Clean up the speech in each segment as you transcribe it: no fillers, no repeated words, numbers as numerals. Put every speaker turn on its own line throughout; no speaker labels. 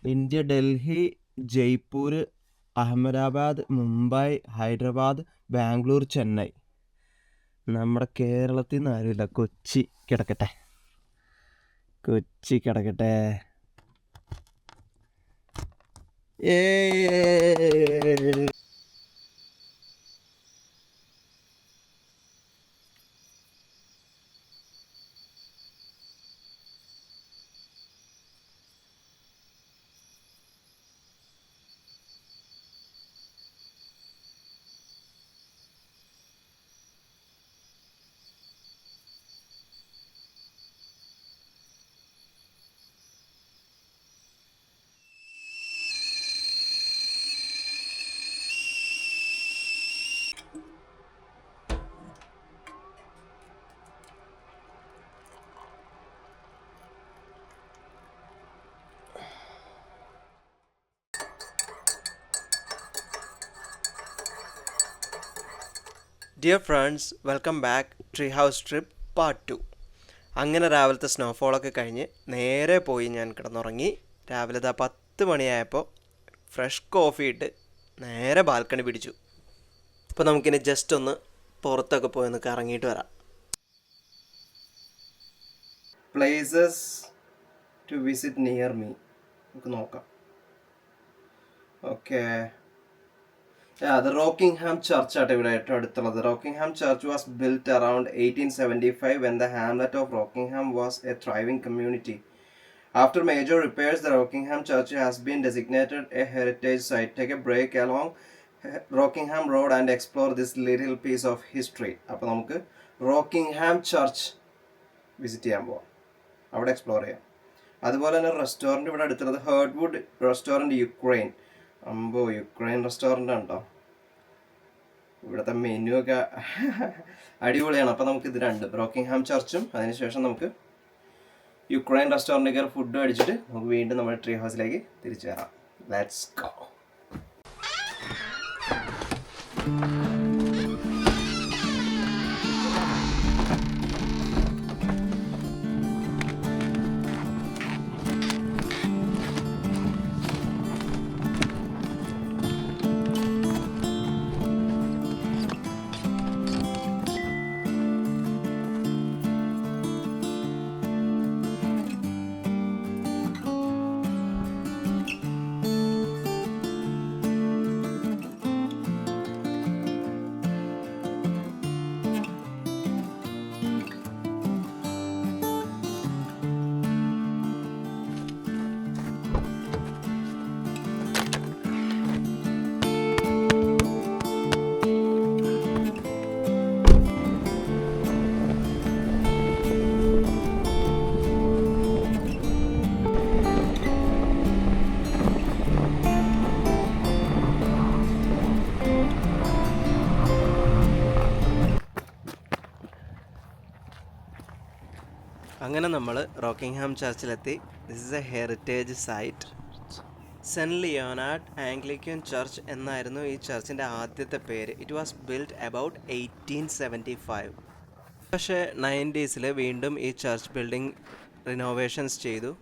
India Delhi, Jaipur, Ahmedabad, Mumbai, Hyderabad, Bangalore, Chennai. നമ്മുടെ കേരളത്തിൽ നിന്ന് ആരുമില്ല. കൊച്ചി കിടക്കട്ടെ. ഏ
dear friends, welcome back. Tree house trip part 2. അങ്ങനെ രാവിലത്തെ സ്നോഫോളൊക്കെ കഴിഞ്ഞ് നേരെ പോയി ഞാൻ കിടന്നുറങ്ങി. രാവിലെ 10 മണിയായപ്പോൾ ഫ്രഷ് കോഫി ഇട്ട് നേരെ ബാൽക്കണി പിടിച്ചു. അപ്പോൾ നമുക്കിനി ജസ്റ്റ് ഒന്ന് പുറത്തൊക്കെ പോയി ഒന്ന് കറങ്ങിയിട്ട് വരാം. Places to visit near me നമുക്ക് നോക്കാം. ഓക്കെ, the Rockingham Church ആട്ടെ ഇവിടെ ഏറ്റവും അടുത്തുള്ളത്. Rockingham Church was built around 1875 when the hamlet of Rockingham was a thriving community. After major repairs, the Rockingham Church has been designated a heritage site. Take a break along Rockingham Road and explore this little piece of history. അപ്പോൾ നമുക്ക് റോക്കിംഗ്ഹാം church visit ചെയ്യാൻ പോവാം, അവിടെ explore ചെയ്യാം. അതുപോലെ തന്നെ restaurant ഇവിടെ അടുത്തുള്ളത് ഹേർഡ്വുഡ് റെസ്റ്റോറൻറ്റ് യുക്രൈൻ. യുക്രൈൻ റെസ്റ്റോറൻ്റ് ആണ് കേട്ടോ. ഇവിടുത്തെ മെനു ഒക്കെ അടിപൊളിയാണ്. അപ്പോൾ നമുക്ക് ഇത് രണ്ടും, റോക്കിംഗ്ഹാം ചർച്ചും അതിനുശേഷം നമുക്ക് യുക്രൈൻ റെസ്റ്റോറൻറ്റിൽ കയറി ഫുഡ് അടിച്ചിട്ട് നമുക്ക് വീണ്ടും നമ്മുടെ ട്രീ ഹൗസിലേക്ക് തിരിച്ചു വരാം. Let's go. അങ്ങനെ നമ്മൾ റോക്കിംഗ്ഹാം ചർച്ചിലെത്തി. This is a heritage site. Saint Leonard Anglican church എന്നായിരുന്നു ഈ ചർച്ചിൻ്റെ ആദ്യത്തെ പേര്. It was built about 1875. പക്ഷേ 90s വീണ്ടും ഈ ചർച്ച് ബിൽഡിംഗ് റിനോവേഷൻസ് ചെയ്തു.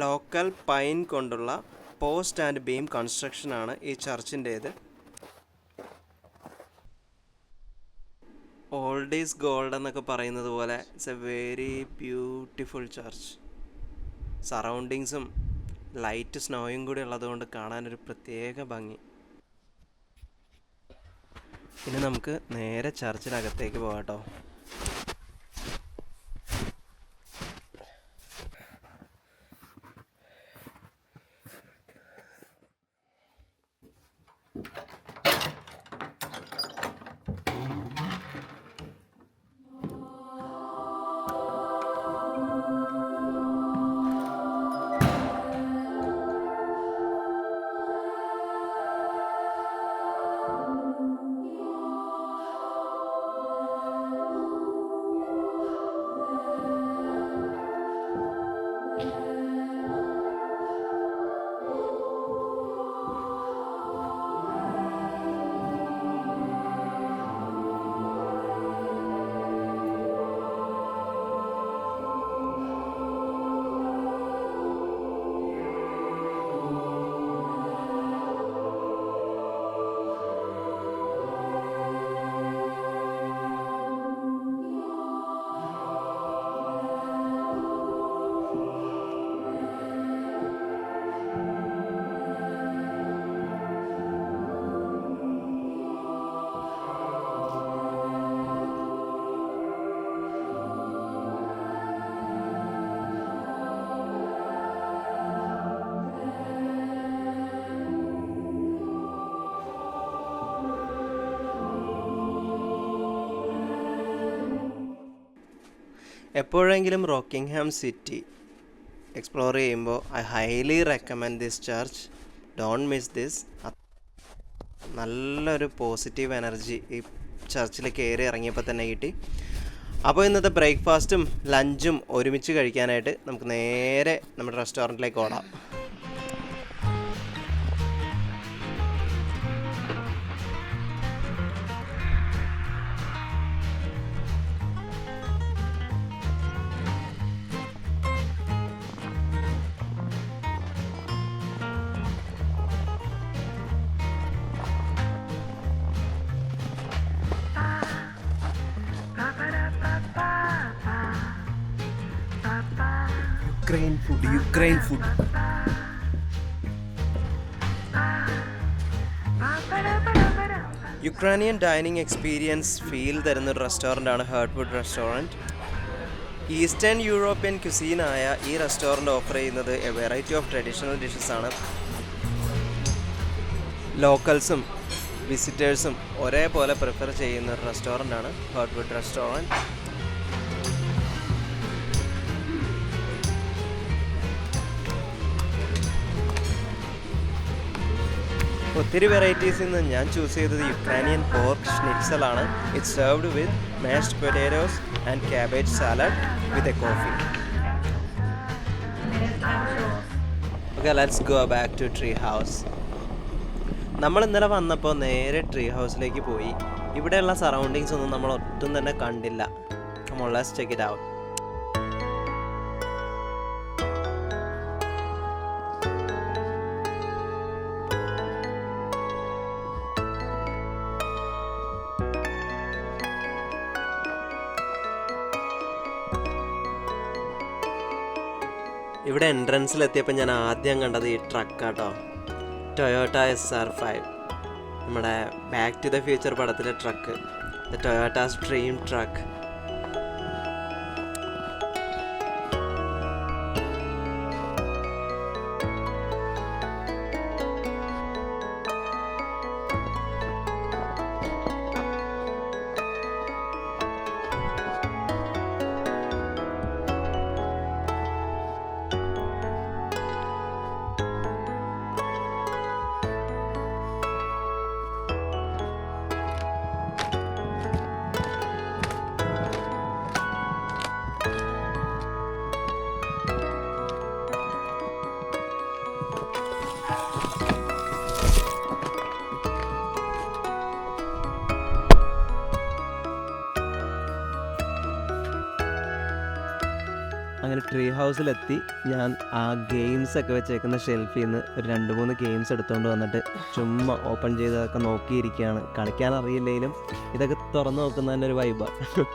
ലോക്കൽ പൈൻ കൊണ്ടുള്ള പോസ്റ്റ് ആൻഡ് ബീം കൺസ്ട്രക്ഷനാണ് ഈ ചർച്ചിൻ്റേത്. ഓൾഡ് ഈസ് ഗോൾഡ് എന്നൊക്കെ പറയുന്നത് പോലെ it's a very beautiful church. സറൗണ്ടിങ്സും ലൈറ്റ് സ്നോയും കൂടി ഉള്ളതുകൊണ്ട് കാണാനൊരു പ്രത്യേക ഭംഗി. ഇനി നമുക്ക് നേരെ ചർച്ചിനകത്തേക്ക് പോകാം കേട്ടോ. എപ്പോഴെങ്കിലും റോക്കിംഗ്ഹാം സിറ്റി എക്സ്പ്ലോർ ചെയ്യുമ്പോൾ I highly recommend this church. Don't miss this. നല്ലൊരു പോസിറ്റീവ് എനർജി ഈ ചർച്ചിൽ കയറി ഇറങ്ങിയപ്പോൾ തന്നെ കിട്ടി. അപ്പോൾ ഇന്നത്തെ ബ്രേക്ക്ഫാസ്റ്റും ലഞ്ചും ഒരുമിച്ച് കഴിക്കാനായിട്ട് നമുക്ക് നേരെ നമ്മുടെ റെസ്റ്റോറൻറ്റിലേക്ക് ഓടാം. Ukraine food. Ukrainian dining experience feel തരുന്നൊരു റെസ്റ്റോറൻ്റാണ് ഹേർട്ട്വുഡ് റെസ്റ്റോറൻറ്റ്. ഈസ്റ്റേൺ യൂറോപ്യൻ ക്യുസീനായ ഈ റെസ്റ്റോറൻറ്റ് ഓഫർ ചെയ്യുന്നത് A variety of traditional dishes ആണ്. ലോക്കൽസും വിസിറ്റേഴ്സും ഒരേപോലെ പ്രിഫർ ചെയ്യുന്ന ഒരു റെസ്റ്റോറൻ്റാണ് ഹേർട്ട്വുഡ് റെസ്റ്റോറൻറ്റ്. ഒത്തിരി വെറൈറ്റീസിൽ നിന്ന് ഞാൻ ചൂസ് ചെയ്തത് യുക്രൈനിയൻ പോർക്ക് ഷ്നിറ്റ്സലാണ്. It's served with mashed potatoes and cabbage salad with a coffee. Okay, let's go back to tree house. നമ്മൾ ഇന്നലെ വന്നപ്പോൾ നേരെ ട്രീ ഹൗസിലേക്ക് പോയി. ഇവിടെയുള്ള സറൗണ്ടിങ്സ് ഒന്നും നമ്മൾ ഒട്ടും തന്നെ കണ്ടില്ല. Come on, let's check it out. ഇവിടെ എൻട്രൻസിലെത്തിയപ്പോൾ ഞാൻ ആദ്യം കണ്ടത് ഈ ട്രക്കാട്ടോ, ടൊയോട്ട SR5. നമ്മുടെ ബാക്ക് ടു ദ ഫ്യൂച്ചർ പടത്തിലെ truck, the Toyota stream truck. അങ്ങനെ ട്രീ ഹൗസിലെത്തി ഞാൻ ആ ഗെയിംസൊക്കെ വെച്ചേക്കുന്ന ഷെൽഫിൽ നിന്ന് ഒരു 2-3 ഗെയിംസ് എടുത്തുകൊണ്ട് വന്നിട്ട് ചുമ്മാ ഓപ്പൺ ചെയ്തതൊക്കെ നോക്കിയിരിക്കുകയാണ്. കളിക്കാൻ അറിയില്ലെങ്കിലും ഇതൊക്കെ തുറന്നു നോക്കുന്നതിൻ്റെ ഒരു വൈബാണ്.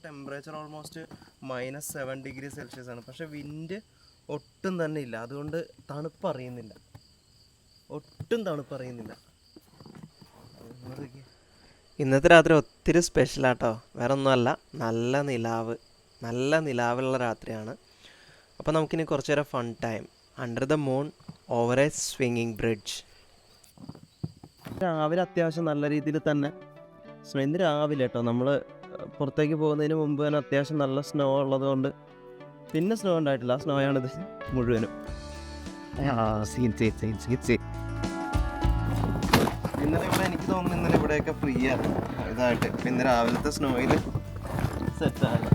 ടെമ്പറേച്ചർ ഓൾമോസ്റ്റ് -7 ഡിഗ്രി സെൽഷ്യസ് ആണ്. പക്ഷെ വിൻഡ് ഒട്ടും തന്നെ ഇല്ല. അതുകൊണ്ട് തണുപ്പറിയുന്നില്ല, ഒട്ടും തണുപ്പറിയുന്നില്ല. ഇന്നത്തെ രാത്രി ഒത്തിരി സ്പെഷ്യലാട്ടോ. വേറെ ഒന്നുമല്ല, നല്ല നിലാവുള്ള രാത്രിയാണ്. അപ്പോൾ നമുക്കിനി കുറച്ച് നേരം fun time under the moon over a സ്വിങ്ങിങ് ബ്രിഡ്ജ്. രാവിലെ അത്യാവശ്യം നല്ല രീതിയിൽ തന്നെ ഇന്ന് രാവിലെ കേട്ടോ, നമ്മൾ പുറത്തേക്ക് പോകുന്നതിന് മുമ്പ് തന്നെ അത്യാവശ്യം നല്ല സ്നോ ഉള്ളത് കൊണ്ട് പിന്നെ സ്നോ ഉണ്ടായിട്ടില്ല. ആ സ്നോയാണിത് മുഴുവനും. ഇന്നലെ ഇവിടെ എനിക്ക് തോന്നുന്നു ഇന്നലെ ഇവിടെയൊക്കെ ഫ്രീ ആണ് ഇതായിട്ട്. പിന്നെ രാവിലത്തെ സ്നോയിൽ സെറ്റാണ്.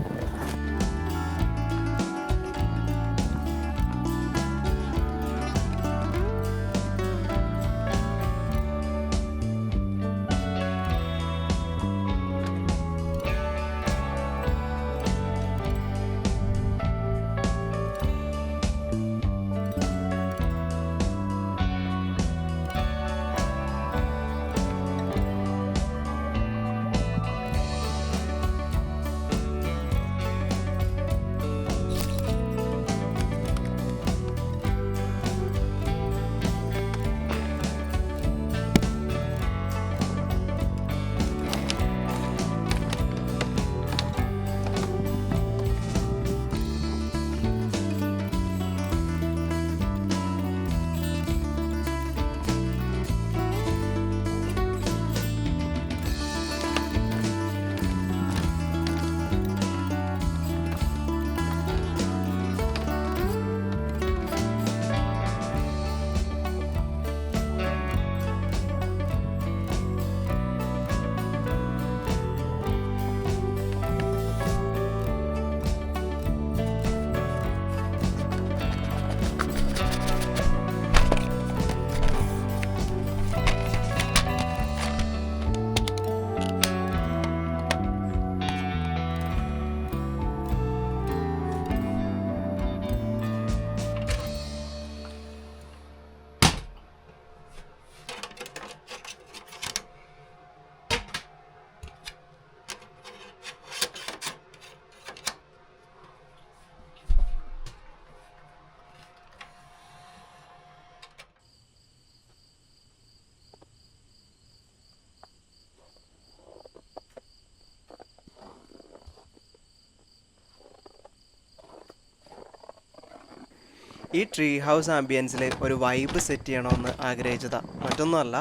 ഈ ട്രീ ഹൗസ് ആംബിയൻസിൽ ഒരു വൈബ് സെറ്റ് ചെയ്യണമെന്ന് ആഗ്രഹിച്ചതാണ്. മറ്റൊന്നുമല്ല,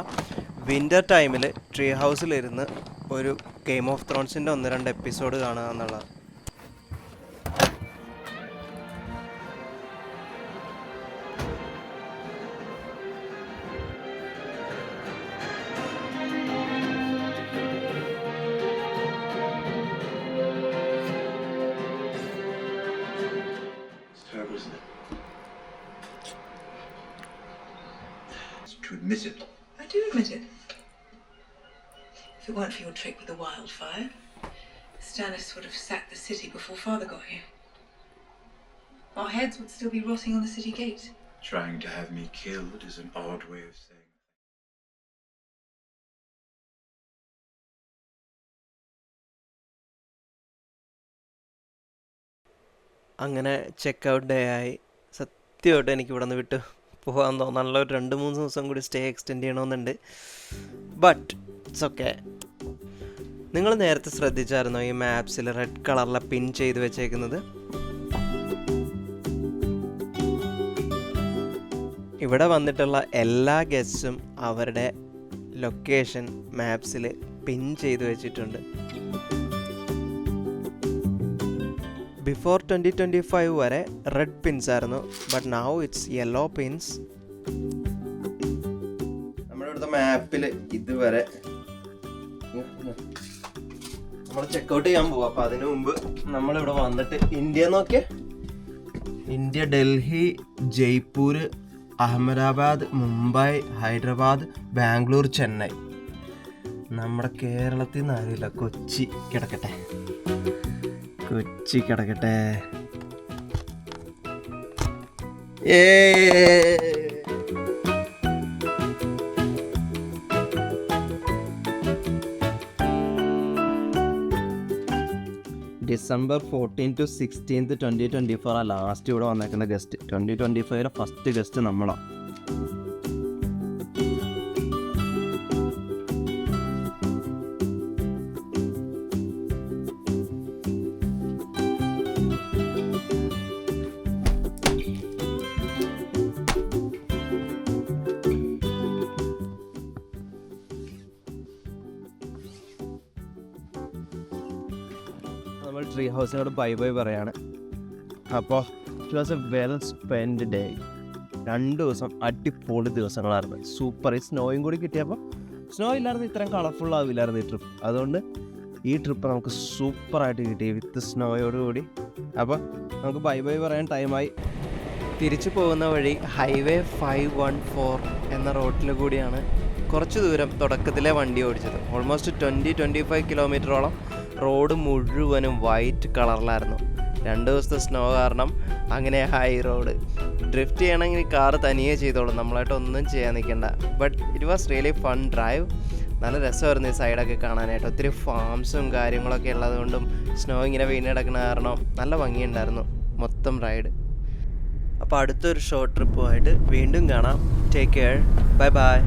വിൻ്റർ ടൈമിൽ ട്രീ ഹൗസിലിരുന്ന് ഒരു ഗെയിം ഓഫ് ത്രോൺസിൻ്റെ 1-2 എപ്പിസോഡ് കാണുക എന്നുള്ളത്.
To admit it.
I do admit it. If it weren't for your trick with the wildfire, Stannis would have sacked the city before Father got here. Our heads would still be rotting on the city gate.
Trying to have me killed is an odd way of saying.
അങ്ങനെ checkout day ആയി. സത്യമായിട്ട് എനിക്ക് ഇവിടെ നിന്ന് വിട്ട് പോകാൻ തോന്നാനുള്ള ഒരു 2-3 ദിവസം കൂടി സ്റ്റേ എക്സ്റ്റെൻഡ് ചെയ്യണമെന്നുണ്ട്. But it's okay. നിങ്ങൾ നേരത്തെ ശ്രദ്ധിച്ചായിരുന്നോ ഈ മാപ്സിൽ റെഡ് കളറിലെ പിൻ ചെയ്ത് വെച്ചേക്കുന്നത്? ഇവിടെ വന്നിട്ടുള്ള എല്ലാ ഗസ്റ്റും അവരുടെ ലൊക്കേഷൻ മാപ്സിൽ പിൻ ചെയ്ത് വെച്ചിട്ടുണ്ട്. ബിഫോർ 2025 വരെ റെഡ് പിൻസ് ആയിരുന്നു, but now it's yellow pins. നമ്മുടെ ഇവിടുത്തെ മാപ്പിൽ ഇതുവരെ നമ്മൾ ചെക്കൗട്ട് ചെയ്യാൻ പോവാം. അപ്പം അതിനു മുമ്പ് നമ്മളിവിടെ വന്നിട്ട് ഇന്ത്യ നോക്കിയേ.
ഇന്ത്യ ഡൽഹി, ജയ്പൂർ, അഹമ്മദാബാദ്, മുംബൈ, ഹൈദരാബാദ്, ബാംഗ്ലൂർ, ചെന്നൈ. നമ്മുടെ കേരളത്തിൽ നിന്ന് ആരുമില്ല. കൊച്ചി കിടക്കട്ടെ. ഡിസംബർ 14 to 16 2024 ലാസ്റ്റ് ഇവിടെ വന്നേക്കുന്ന ഗസ്റ്റ്. 2025 ഫസ്റ്റ് ഗസ്റ്റ് നമ്മളാണ്. നമ്മൾ ട്രീ ഹൗസിനോട് ബൈ ബൈ പറയാണ്. അപ്പോൾ it was A well spend day. 2 ദിവസം അടിപൊളി ദിവസങ്ങളായിരുന്നു. സൂപ്പർ. ഈ സ്നോയും കൂടി കിട്ടിയപ്പോൾ, സ്നോ ഇല്ലായിരുന്നു ഇത്രയും കളർഫുൾ ആവില്ലായിരുന്നു ഈ ട്രിപ്പ്. അതുകൊണ്ട് ഈ ട്രിപ്പ് നമുക്ക് സൂപ്പറായിട്ട് കിട്ടി വിത്ത് സ്നോയോടുകൂടി. അപ്പോൾ നമുക്ക് ബൈ ബൈ പറയാൻ ടൈമായി.
തിരിച്ചു പോകുന്ന വഴി ഹൈവേ 514 എന്ന റോഡിൽ കൂടിയാണ് കുറച്ച് ദൂരം തുടക്കത്തിലെ വണ്ടി ഓടിച്ചത്. ഓൾമോസ്റ്റ് 20-25 കിലോമീറ്ററോളം റോഡ് മുഴുവനും വൈറ്റ് കളറിലായിരുന്നു. 2 ദിവസത്തെ സ്നോ കാരണം അങ്ങനെ ഹൈ റോഡ്. ഡ്രിഫ്റ്റ് ചെയ്യണമെങ്കിൽ കാറ് തനിയെ ചെയ്തോളും, നമ്മളായിട്ട് ഒന്നും ചെയ്യാൻ നിൽക്കണ്ട. But it was really fun drive. നല്ല രസമായിരുന്നു ഈ സൈഡൊക്കെ കാണാനായിട്ട്. ഒത്തിരി ഫാംസും കാര്യങ്ങളൊക്കെ ഉള്ളതുകൊണ്ടും സ്നോ ഇങ്ങനെ വീണ് കിടക്കുന്ന കാരണം നല്ല ഭംഗിയുണ്ടായിരുന്നു മൊത്തം റൈഡ്. അപ്പോൾ അടുത്തൊരു ഷോർട്ട് ട്രിപ്പുമായിട്ട് വീണ്ടും കാണാം. Take care. Bye bye.